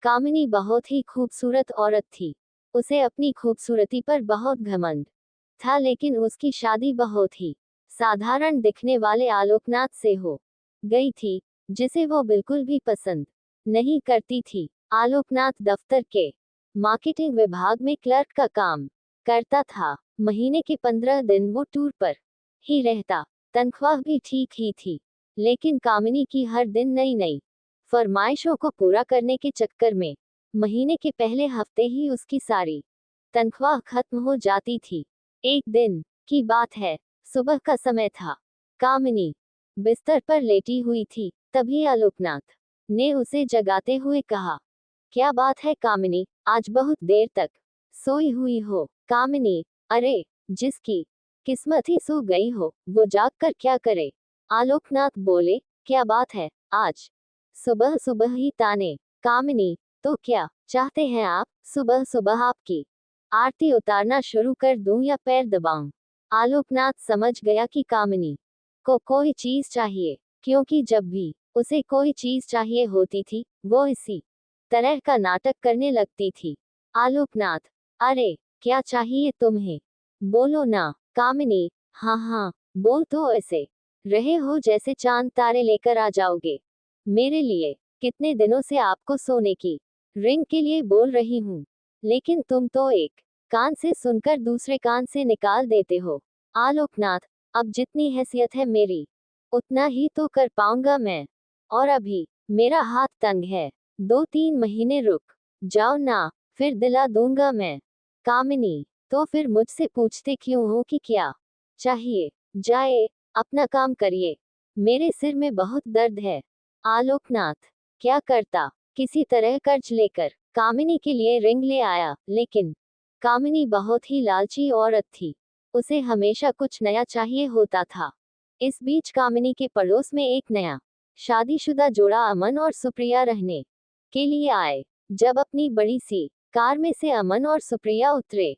कामिनी बहुत ही खूबसूरत औरत थी। उसे अपनी खूबसूरती पर बहुत घमंड था, लेकिन उसकी शादी बहुत ही साधारण दिखने वाले आलोकनाथ से हो गई थी, जिसे वो बिल्कुल भी पसंद नहीं करती थी। आलोकनाथ दफ्तर के मार्केटिंग विभाग में क्लर्क का काम करता था। महीने के 15 दिन वो टूर पर ही रहता। तनख्वाह भी ठीक ही थी, लेकिन कामिनी की हर दिन नई नई फरमाइशों को पूरा करने के चक्कर में महीने के पहले हफ्ते ही उसकी सारी तनख्वाह खत्म हो जाती थी। एक दिन की बात है, सुबह का समय था। कामिनी बिस्तर पर लेटी हुई थी, तभी आलोकनाथ ने उसे जगाते हुए कहा, क्या बात है कामिनी, आज बहुत देर तक सोई हुई हो? कामिनी, अरे, जिसकी किस्मत ही सो गई हो, वो जाग कर क्या करे? आलोकनाथ बोले, क्या बात है, आज सुबह सुबह ही ताने? कामिनी, तो क्या चाहते हैं आप? सुबह सुबह आपकी आरती उतारना शुरू कर दूं या पैर दबाऊं? आलोकनाथ समझ गया कि कामिनी को कोई चीज चाहिए, क्योंकि जब भी उसे कोई चीज चाहिए होती थी, वो इसी तरह का नाटक करने लगती थी। आलोकनाथ, अरे, क्या चाहिए तुम्हें? बोलो ना। कामिनी, हाँ हाँ, बोल तो ऐसे रहे हो जैसे चांद तारे लेकर आ जाओगे मेरे लिए। कितने दिनों से आपको सोने की रिंग के लिए बोल रही हूँ, लेकिन तुम तो एक कान से सुनकर दूसरे कान से निकाल देते हो। आलोकनाथ, अब जितनी हैसियत है मेरी, उतना ही तो कर पाऊंगा मैं, और अभी मेरा हाथ तंग है। 2-3 महीने रुक जाओ ना, फिर दिला दूंगा मैं। कामिनी, तो फिर मुझसे पूछते क्यों हो कि क्या चाहिए? जाए, अपना काम करिए, मेरे सिर में बहुत दर्द है। आलोकनाथ क्या करता? किसी तरह कर्ज लेकर कामिनी के लिए रिंग ले आया, लेकिन कामिनी बहुत ही लालची औरत थी। उसे हमेशा कुछ नया चाहिए होता था। इस बीच कामिनी के पड़ोस में एक नया शादीशुदा जोड़ा अमन और सुप्रिया रहने के लिए आए। जब अपनी बड़ी सी कार में से अमन और सुप्रिया उतरे,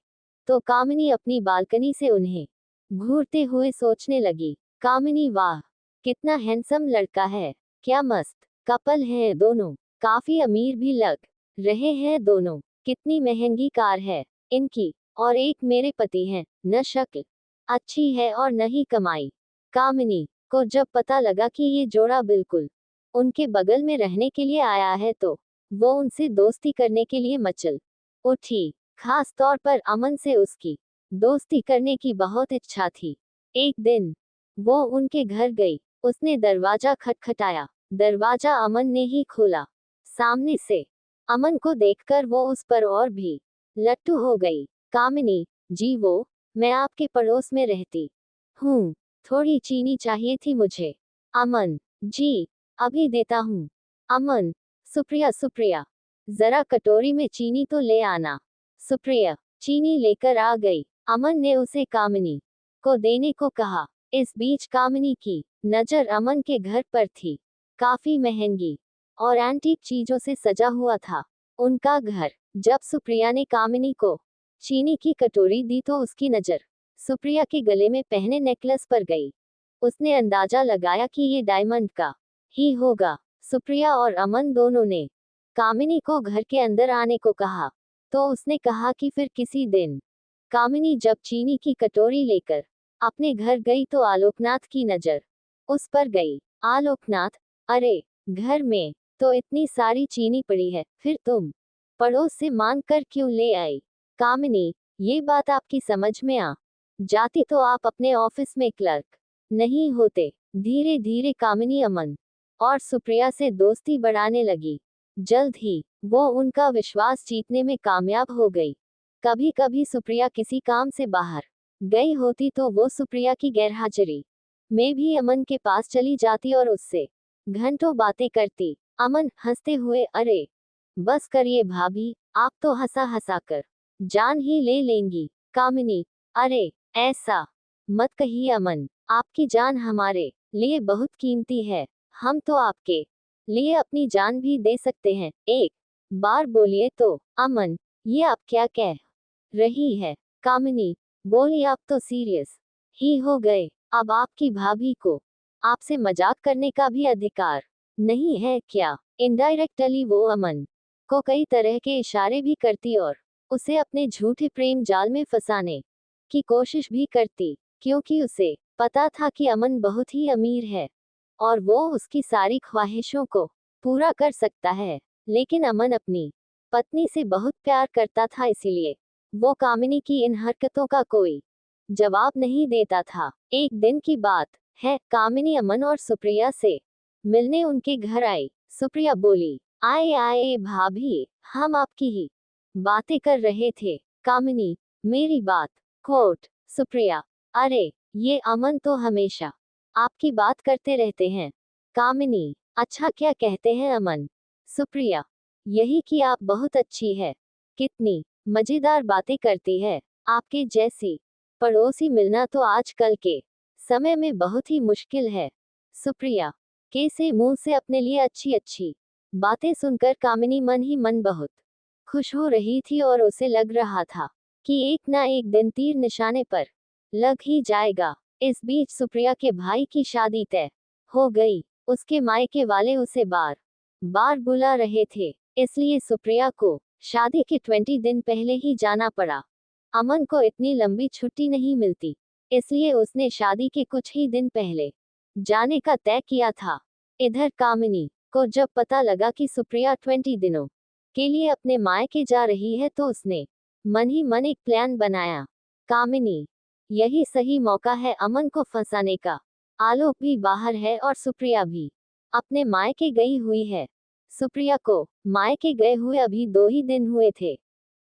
तो कामिनी अपनी बालकनी से उन्हें घूरते हुए सोचने लगी, कामिनी, वाह, कितना हैंडसम लड़का है, क्या मस्त कपल है दोनों, काफी अमीर भी लग रहे हैं दोनों, कितनी महंगी कार है इनकी, और एक मेरे पति हैं, न शक्ल अच्छी है और न ही कमाई। कामिनी को जब पता लगा कि ये जोड़ा बिल्कुल उनके बगल में रहने के लिए आया है, तो वो उनसे दोस्ती करने के लिए मचल उठी। खास तौर पर अमन से उसकी दोस्ती करने की बहुत इच्छा थी। एक दिन वो उनके घर गई। उसने दरवाजा खटखटाया। दरवाजा अमन ने ही खोला। सामने से अमन को देखकर वो उस पर और भी लट्टू हो गई। कामिनी जी, वो मैं आपके पड़ोस में रहती हूँ, थोड़ी चीनी चाहिए थी मुझे। अमन जी, अभी देता हूँ। अमन, सुप्रिया, सुप्रिया, जरा कटोरी में चीनी तो ले आना। सुप्रिया चीनी लेकर आ गई। अमन ने उसे कामिनी को देने को कहा। इस बीच कामिनी की नजर अमन के घर पर थी। काफी महंगी और एंटीक चीजों से सजा हुआ था उनका घर। जब सुप्रिया ने कामिनी को चीनी की कटोरी दी, तो उसकी नजर सुप्रिया के गले में पहने नेकलेस पर गई। उसने अंदाजा लगाया कि ये डायमंड का ही होगा। सुप्रिया और अमन दोनों ने कामिनी को घर के अंदर आने को कहा, तो उसने कहा कि फिर किसी दिन। कामिनी जब चीनी की कटोरी लेकर अपने घर गई, तो आलोकनाथ की नजर उस पर गई। आलोकनाथ, अरे, घर में तो इतनी सारी चीनी पड़ी है, फिर तुम पड़ोस से मांग कर क्यों ले आई? कामिनी, ये बात आपकी समझ में आ जाती तो आप अपने ऑफिस में क्लर्क नहीं होते। धीरे धीरे कामिनी अमन और सुप्रिया से दोस्ती बढ़ाने लगी। जल्द ही वो उनका विश्वास जीतने में कामयाब हो गई। कभी कभी सुप्रिया किसी काम से बाहर गई होती, तो वो सुप्रिया की गैरहाजिरी में भी अमन के पास चली जाती और उससे घंटों बातें करती। अमन हंसते हुए, अरे, बस करिए भाभी, आप तो हंसा हंसा कर जान ही ले लेंगी। कामिनी, अरे, ऐसा मत कहिए अमन, आपकी जान हमारे लिए बहुत कीमती है। हम तो आपके लिए अपनी जान भी दे सकते हैं। एक बार बोलिए तो। अमन, ये आप क्या कह रही है? कामिनी बोली, आप तो सीरियस ही हो गए। अब आपकी भाभी को आपसे मजाक करने का भी अधिकार नहीं है क्या? इनडायरेक्टली वो अमन को कई तरह के इशारे भी करती और उसे अपने झूठे प्रेम जाल में फंसाने की कोशिश भी करती, क्योंकि उसे पता था कि अमन बहुत ही अमीर है और वो उसकी सारी ख्वाहिशों को पूरा कर सकता है। लेकिन अमन अपनी पत्नी से बहुत प्यार करता था, इसीलिए वो कामिनी की इन हरकतों का कोई जवाब नहीं देता था। एक दिन की बात है, कामिनी अमन और सुप्रिया से मिलने उनके घर आई। सुप्रिया बोली, आए आए भाभी, हम आपकी ही बातें कर रहे थे। कामिनी, मेरी बात। कोट सुप्रिया, अरे ये अमन तो हमेशा आपकी बात करते रहते हैं। कामिनी, अच्छा क्या कहते हैं अमन? सुप्रिया, यही कि आप बहुत अच्छी है, कितनी मजेदार बातें करती है। आपके जैसी पड़ोसी मिलना तो आजकल के समय में बहुत ही मुश्किल है। सुप्रिया के से मुंह से अपने लिए अच्छी अच्छी बातें सुनकर कामिनी मन ही मन बहुत खुश हो रही थी और उसे लग रहा था कि एक ना एक दिन तीर निशाने पर लग ही जाएगा। इस बीच सुप्रिया के भाई की शादी तय हो गई। उसके मायके वाले उसे बार बार बुला रहे थे, इसलिए सुप्रिया को शादी के 20 दिन पहले ही जाना पड़ा। अमन को इतनी लंबी छुट्टी नहीं मिलती, इसलिए उसने शादी के कुछ ही दिन पहले जाने का तय किया था। इधर कामिनी को जब पता लगा कि सुप्रिया 20 दिनों के लिए अपने मायके जा रही है तो उसने मन ही मन एक प्लान बनाया। कामिनी, यही सही मौका है अमन को फंसाने का। आलोक भी बाहर है और सुप्रिया भी अपने मायके गई हुई है। सुप्रिया को मायके गए हुए अभी 2 ही दिन हुए थे।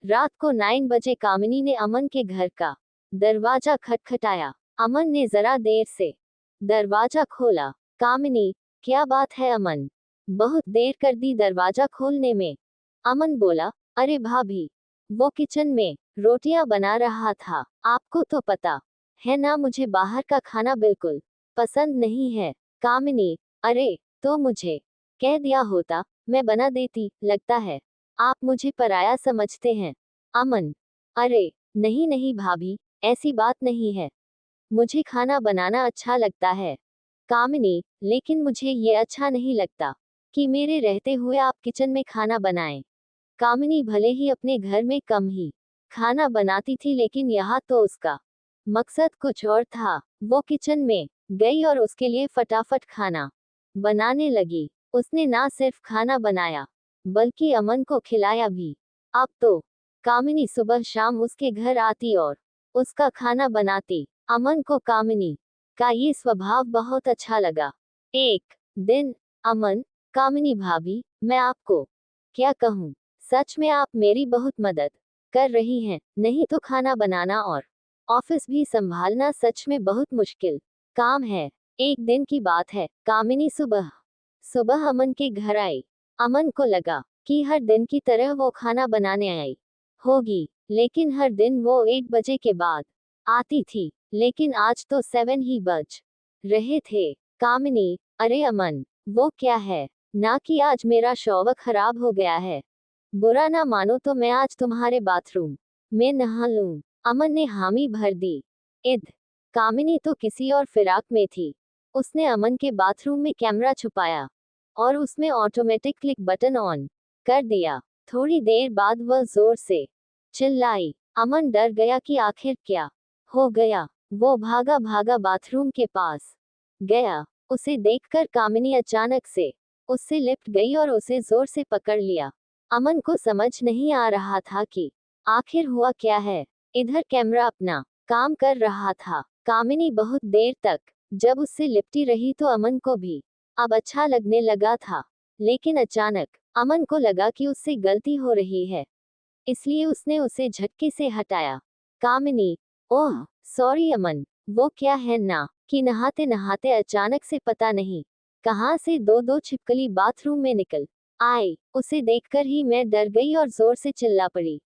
रात को 9 बजे कामिनी ने अमन के घर का दरवाजा खटखटाया। अमन ने जरा देर से दरवाजा खोला। कामिनी, क्या बात है अमन? बहुत देर कर दी दरवाजा खोलने में। अमन बोला, अरे भाभी, वो किचन में रोटियां बना रहा था। आपको तो पता है ना मुझे बाहर का खाना बिल्कुल पसंद नहीं है। कामिनी, अरे तो मुझे कह दिया होता, मैं बना देती। लगता है आप मुझे पराया समझते हैं। अमन, अरे नहीं नहीं भाभी, ऐसी बात नहीं है, मुझे खाना बनाना अच्छा लगता है। कामिनी, लेकिन मुझे ये अच्छा नहीं लगता कि मेरे रहते हुए आप किचन में खाना बनाएं। कामिनी भले ही अपने घर में कम ही खाना बनाती थी, लेकिन यहाँ तो उसका मकसद कुछ और था। वो किचन में गई और उसके लिए फटाफट खाना बनाने लगी। उसने ना सिर्फ खाना बनाया, बल्कि अमन को खिलाया भी। अब तो कामिनी सुबह शाम उसके घर आती और उसका खाना बनाती। अमन को कामिनी का ये स्वभाव बहुत अच्छा लगा। एक दिन अमन, कामिनी भाभी, मैं आपको क्या कहूँ, सच में आप मेरी बहुत मदद कर रही हैं। नहीं तो खाना बनाना और ऑफिस भी संभालना सच में बहुत मुश्किल काम है। एक दिन की बात है, कामिनी सुबह सुबह अमन के घर आई। अमन को लगा कि हर दिन की तरह वो खाना बनाने आई होगी, लेकिन हर दिन वो 1 बजे के बाद आती थी, लेकिन आज तो 7 ही बज रहे थे। कामिनी, अरे अमन, वो क्या है ना कि आज मेरा शौक खराब हो गया है। बुरा ना मानो तो मैं आज तुम्हारे बाथरूम में नहा लूं। अमन ने हामी भर दी। इध कामिनी तो किसी और फिराक में थी। उसने अमन के बाथरूम में कैमरा छुपाया और उसमें ऑटोमेटिक क्लिक बटन ऑन कर दिया। थोड़ी देर बाद वह जोर से चिल्लाई। अमन डर गया कि आखिर क्या हो गया। वो भागा भागा बाथरूम के पास गया। उसे देखकर कामिनी अचानक से उससे लिपट गई और उसे जोर से पकड़ लिया। अमन को समझ नहीं आ रहा था कि आखिर हुआ क्या है। इधर कैमरा अपना काम कर रहा था। कामिनी बहुत देर तक जब उससे लिपटी रही तो अमन को भी अब अच्छा लगने लगा था, लेकिन अचानक अमन को लगा कि उससे गलती हो रही है, इसलिए उसने उसे झटके से हटाया। कामिनी, ओह सॉरी अमन, वो क्या है ना कि नहाते नहाते अचानक से पता नहीं कहां से 2 छिपकली बाथरूम में निकल आए। उसे देखकर ही मैं डर गई और जोर से चिल्ला पड़ी।